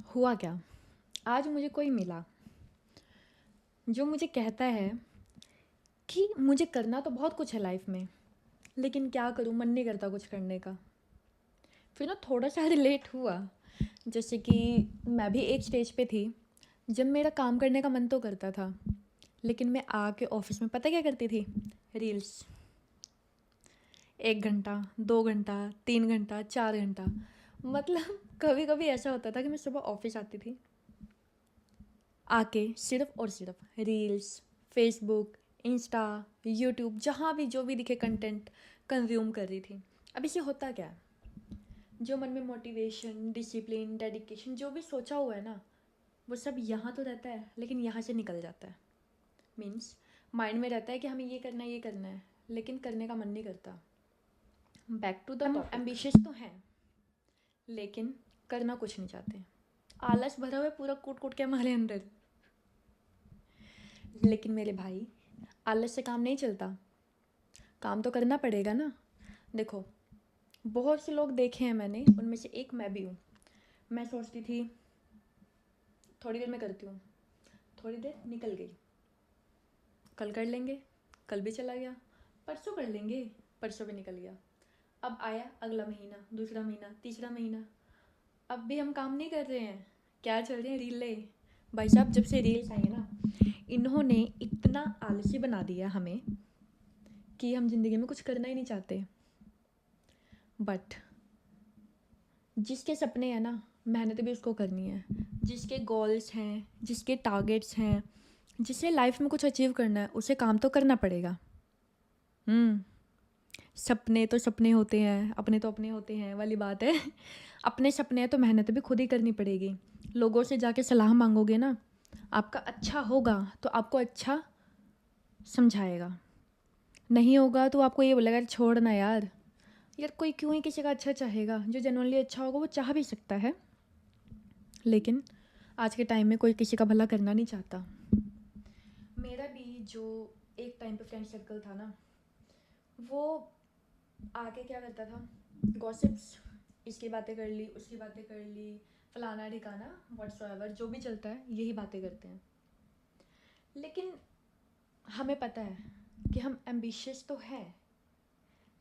हुआ क्या, आज मुझे कोई मिला जो मुझे कहता है कि मुझे करना तो बहुत कुछ है लाइफ में, लेकिन क्या करूँ, मन नहीं करता कुछ करने का। फिर ना थोड़ा सा रिलेट हुआ। जैसे कि मैं भी एक स्टेज पे थी जब मेरा काम करने का मन तो करता था, लेकिन मैं आके ऑफिस में पता क्या करती थी? रील्स। 1 घंटा, 2 घंटा, 3 घंटा, 4 घंटा। मतलब कभी कभी ऐसा होता था कि मैं सुबह ऑफिस आती थी, आके सिर्फ और सिर्फ रील्स, फेसबुक, इंस्टा, यूट्यूब, जहाँ भी जो भी दिखे कंटेंट कंज्यूम कर रही थी। अब इसे होता क्या है, जो मन में मोटिवेशन, डिसिप्लिन, डेडिकेशन जो भी सोचा हुआ है ना, वो सब यहाँ तो रहता है, लेकिन यहाँ से निकल जाता है। मीन्स माइंड में रहता है कि हमें ये करना है, लेकिन करने का मन नहीं करता। बैक टू द टॉपिक, हम एम्बिशियस तो हैं, लेकिन करना कुछ नहीं चाहते। आलस भरा हुआ है पूरा कूट कूट के हमारे अंदर। लेकिन मेरे भाई, आलस से काम नहीं चलता, काम तो करना पड़ेगा ना। देखो, बहुत से लोग देखे हैं मैंने, उनमें से एक मैं भी हूँ। मैं सोचती थी थोड़ी देर में करती हूँ, थोड़ी देर निकल गई, कल कर लेंगे, कल भी चला गया, परसों कर लेंगे, परसों भी निकल गया। अब आया अगला महीना, दूसरा महीना, तीसरा महीना, अब भी हम काम नहीं कर रहे हैं। क्या चल रहे हैं? रीले। भाई साहब, जब से रील्स आई है ना, इन्होंने इतना आलसी बना दिया हमें कि हम ज़िंदगी में कुछ करना ही नहीं चाहते। बट जिसके सपने हैं ना, मेहनत भी उसको करनी है। जिसके गोल्स हैं, जिसके टारगेट्स हैं, जिसे लाइफ में कुछ अचीव करना है, उसे काम तो करना पड़ेगा। सपने तो सपने होते हैं, अपने तो अपने होते हैं वाली बात है। अपने सपने हैं तो मेहनत भी खुद ही करनी पड़ेगी। लोगों से जाके सलाह मांगोगे ना, आपका अच्छा होगा तो आपको अच्छा समझाएगा, नहीं होगा तो आपको ये बोलेगा छोड़ना यार। यार कोई क्यों ही किसी का अच्छा चाहेगा? जो जेनुअनली अच्छा होगा वो चाह भी सकता है, लेकिन आज के टाइम में कोई किसी का भला करना नहीं चाहता। मेरा भी जो एक टाइम पे फ्रेंड सर्कल था ना, वो आके क्या करता था, गॉसिप्स, इसकी बातें कर ली, उसकी बातें कर ली, फलाना ठिकाना, व्हाट्सएवर जो भी चलता है यही बातें करते हैं। लेकिन हमें पता है कि हम एम्बिशियस तो है,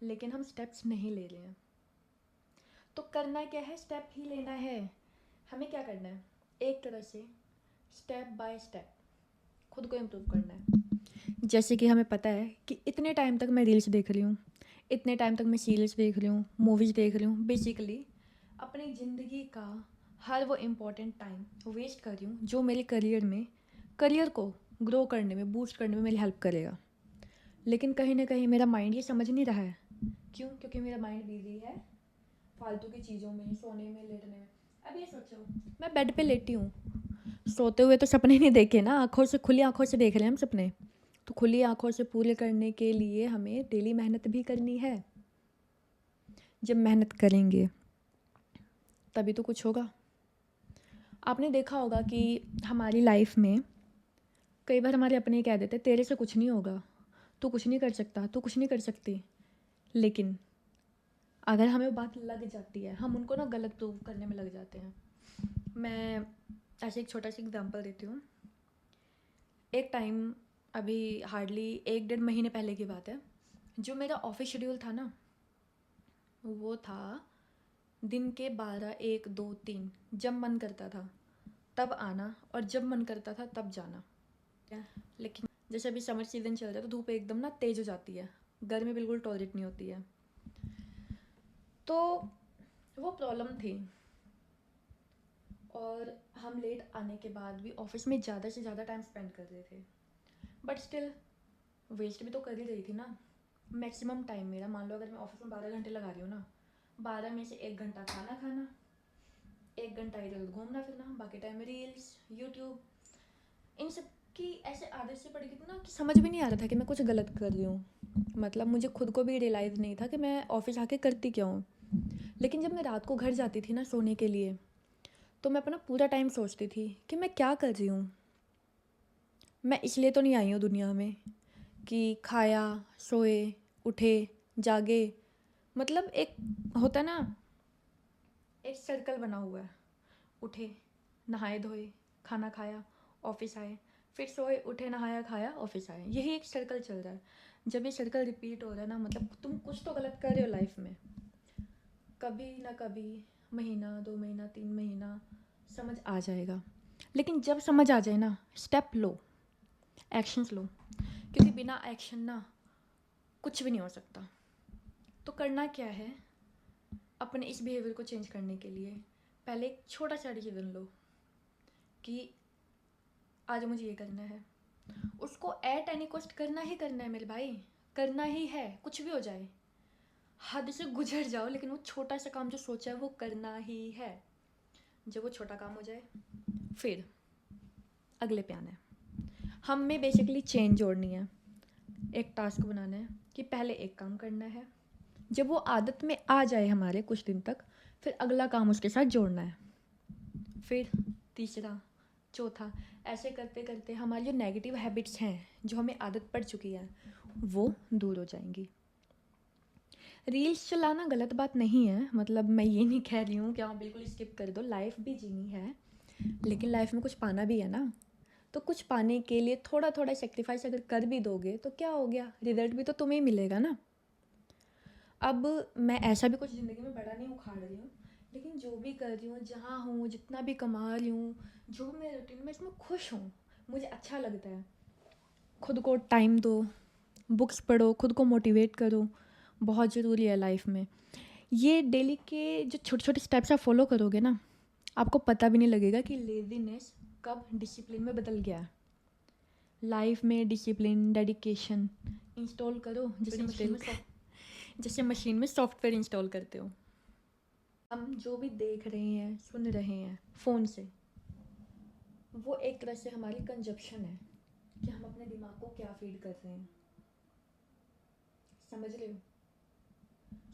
लेकिन हम स्टेप्स नहीं ले रहे हैं। तो करना क्या है? स्टेप ही लेना है। हमें क्या करना है? एक तरह से स्टेप बाय स्टेप खुद को इम्प्रूव करना है। जैसे कि हमें पता है कि इतने टाइम तक मैं रील्स देख रही हूँ, इतने टाइम तक मैं सीरीज़ देख रही हूँ, मूवीज़ देख रही हूँ, बेसिकली अपनी ज़िंदगी का हर वो इम्पोर्टेंट टाइम वेस्ट कर रही हूँ जो मेरे करियर को ग्रो करने में, बूस्ट करने में मेरी हेल्प करेगा। लेकिन कहीं ना कहीं मेरा माइंड ये समझ नहीं रहा है। क्यों? क्योंकि मेरा माइंड बिजी है फालतू की चीज़ों में, सोने में, लेटने में। अब ये सोचो, मैं बेड पे लेटी हूँ, सोते हुए तो सपने नहीं देखे ना, आँखों से, खुली आँखों से देख रहे हैं हम सपने। तो खुली आँखों से पूरे करने के लिए हमें डेली मेहनत भी करनी है। जब मेहनत करेंगे तभी तो कुछ होगा। आपने देखा होगा कि हमारी लाइफ में कई बार हमारे अपने ही कह देते तेरे से कुछ नहीं होगा, तू कुछ नहीं कर सकता, तू कुछ नहीं कर सकती। लेकिन अगर हमें वो बात लग जाती है, हम उनको ना गलत प्रूव करने में लग जाते हैं। मैं ऐसे एक छोटा सा एग्जांपल देती हूँ। एक टाइम, अभी हार्डली 1 डेढ़ महीने पहले की बात है, जो मेरा ऑफिस शेड्यूल था ना, वो था दिन के 12, 1, 2, 3। जब मन करता था तब आना, और जब मन करता था तब जाना। लेकिन जैसे अभी समर सीजन चल रहा है तो धूप एकदम ना तेज़ हो जाती है, गर्मी बिल्कुल टॉलरेट नहीं होती है। तो वो प्रॉब्लम थी, और हम लेट आने के बाद भी ऑफिस में ज़्यादा से ज़्यादा टाइम स्पेंड कर रहे थे। बट स्टिल वेस्ट भी तो कर ही रही थी ना। मैक्सिमम टाइम मेरा, मान लो अगर मैं ऑफिस में 12 घंटे लगा रही हूँ ना, 12 में से 1 घंटा खाना खाना, 1 घंटा इधर उधर घूमना फिरना, बाकी टाइम रील्स, यूट्यूब, इन सब की ऐसे आदत से पड़ गई थी ना कि समझ भी नहीं आ रहा था कि मैं कुछ गलत कर रही हूँ। मतलब मुझे खुद को भी रियलाइज़ नहीं था कि मैं ऑफिस आके करती क्या हूँ। लेकिन जब मैं रात को घर जाती थी ना सोने के लिए, तो मैं अपना पूरा टाइम सोचती थी कि मैं क्या कर रही हूँ। मैं इसलिए तो नहीं आई हूँ दुनिया में कि खाया, सोए, उठे, जागे। मतलब एक होता ना, एक सर्कल बना हुआ है, उठे, नहाए धोए, खाना खाया, ऑफिस आए, फिर सोए उठे, नहाया खाया, ऑफिस आए। यही एक सर्कल चल रहा है। जब ये सर्कल रिपीट हो रहा है ना, मतलब तुम कुछ तो गलत कर रहे हो लाइफ में। कभी ना कभी, महीना 2 महीना 3 महीना समझ आ जाएगा। लेकिन जब समझ आ जाए ना, स्टेप लो, एक्शंस लो, क्योंकि बिना एक्शन ना कुछ भी नहीं हो सकता। तो करना क्या है, अपने इस बिहेवियर को चेंज करने के लिए पहले एक छोटा सा डिसीजन लो कि आज मुझे ये करना है। उसको एट एनी कॉस्ट करना ही करना है मेरे भाई, करना ही है, कुछ भी हो जाए, हद से गुजर जाओ, लेकिन वो छोटा सा काम जो सोचा है वो करना ही है। जब वो छोटा काम हो जाए, फिर अगले पे आना है। हम में बेसिकली चेंज जोड़नी है, एक टास्क बनाना है कि पहले एक काम करना है। जब वो आदत में आ जाए हमारे कुछ दिन तक, फिर अगला काम उसके साथ जोड़ना है, फिर तीसरा, चौथा, ऐसे करते करते हमारी जो नेगेटिव हैबिट्स हैं, जो हमें आदत पड़ चुकी है, वो दूर हो जाएंगी। रील्स चलाना गलत बात नहीं है, मतलब मैं ये नहीं कह रही हूँ कि हाँ बिल्कुल स्किप कर दो, लाइफ भी जीनी है, लेकिन लाइफ में कुछ पाना भी है ना। तो कुछ पाने के लिए थोड़ा थोड़ा सेक्रीफाइस अगर कर भी दोगे तो क्या हो गया, रिजल्ट भी तो तुम्हें ही मिलेगा ना। अब मैं ऐसा भी कुछ ज़िंदगी में बड़ा नहीं उखाड़ रही हूँ, लेकिन जो भी कर रही हूँ, जहाँ हूँ, जितना भी कमा रही हूँ, जो भी मेरे रूटीन में, इसमें खुश हूँ, मुझे अच्छा लगता है। खुद को टाइम दो, बुक्स पढ़ो, खुद को मोटिवेट करो, बहुत ज़रूरी है लाइफ में। ये डेली के जो छोटे छोटे स्टेप्स आप फॉलो करोगे ना, आपको पता भी नहीं लगेगा कि लेज़ीनेस कब डिसिप्लिन में बदल गया है। लाइफ में डिसिप्लिन, डेडिकेशन इंस्टॉल करो, जैसे मशीन में सॉफ्टवेयर इंस्टॉल करते हो। हम जो भी देख रहे हैं, सुन रहे हैं फ़ोन से, वो एक तरह से हमारी कंजप्शन है कि हम अपने दिमाग को क्या फीड कर रहे हैं। समझ रहे हो?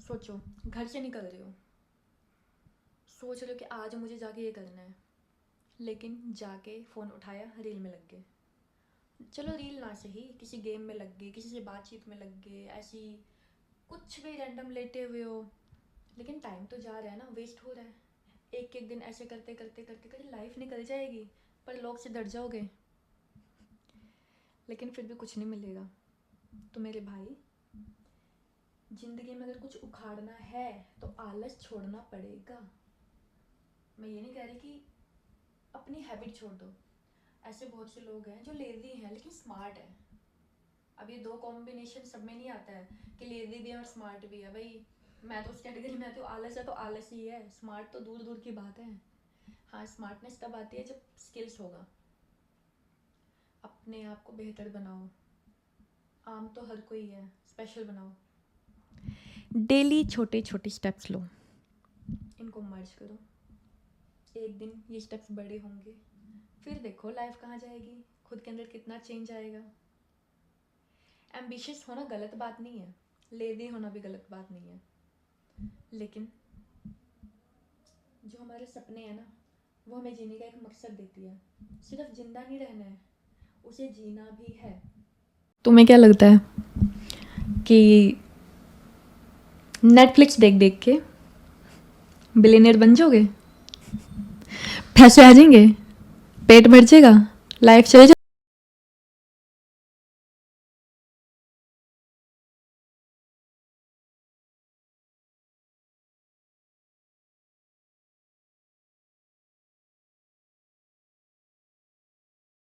सोचो, घर से निकल रहे हो, सोच रहे हो कि आज मुझे जाके ये करना है, लेकिन जाके फ़ोन उठाया, रील में लग गए। चलो रील ना सही, किसी गेम में लग गए, किसी से बातचीत में लग गए, ऐसी कुछ भी रैंडम लेटे हुए हो, लेकिन टाइम तो जा रहा है ना, वेस्ट हो रहा है। एक एक दिन ऐसे करते करते करते करते लाइफ निकल जाएगी, पर लोग से डर जाओगे, लेकिन फिर भी कुछ नहीं मिलेगा। तो मेरे भाई, ज़िंदगी में अगर कुछ उखाड़ना है तो आलस छोड़ना पड़ेगा। मैं ये नहीं कह रही कि अपनी हैबिट छोड़ दो, ऐसे बहुत से लोग हैं जो लेज़ी हैं लेकिन स्मार्ट है। अब ये दो कॉम्बिनेशन सब में नहीं आता है कि लेज़ी भी है और स्मार्ट भी है। भाई मैं तो उस कैटेगरी में, तो आलस है तो आलस ही है, स्मार्ट तो दूर दूर की बात है। हाँ, स्मार्टनेस तब आती है जब स्किल्स होगा। अपने आप को बेहतर बनाओ, आम तो हर कोई है, स्पेशल बनाओ। डेली छोटे छोटे स्टेप्स लो, इनको मर्ज करो, एक दिन ये स्टेप्स बड़े होंगे, फिर देखो लाइफ कहाँ जाएगी, खुद के अंदर कितना चेंज आएगा। एम्बिशियस होना गलत बात नहीं है, लेज़ी होना भी गलत बात नहीं है, लेकिन जो हमारे सपने हैं ना, वो हमें जीने का एक मकसद देती है। सिर्फ जिंदा नहीं रहना है, उसे जीना भी है। तुम्हें क्या लगता है कि नेटफ्लिक्स देख देख के बिलियनियर बन जाओगे, पैसे आ जाएंगे, पेट भर जाएगा, लाइफ चले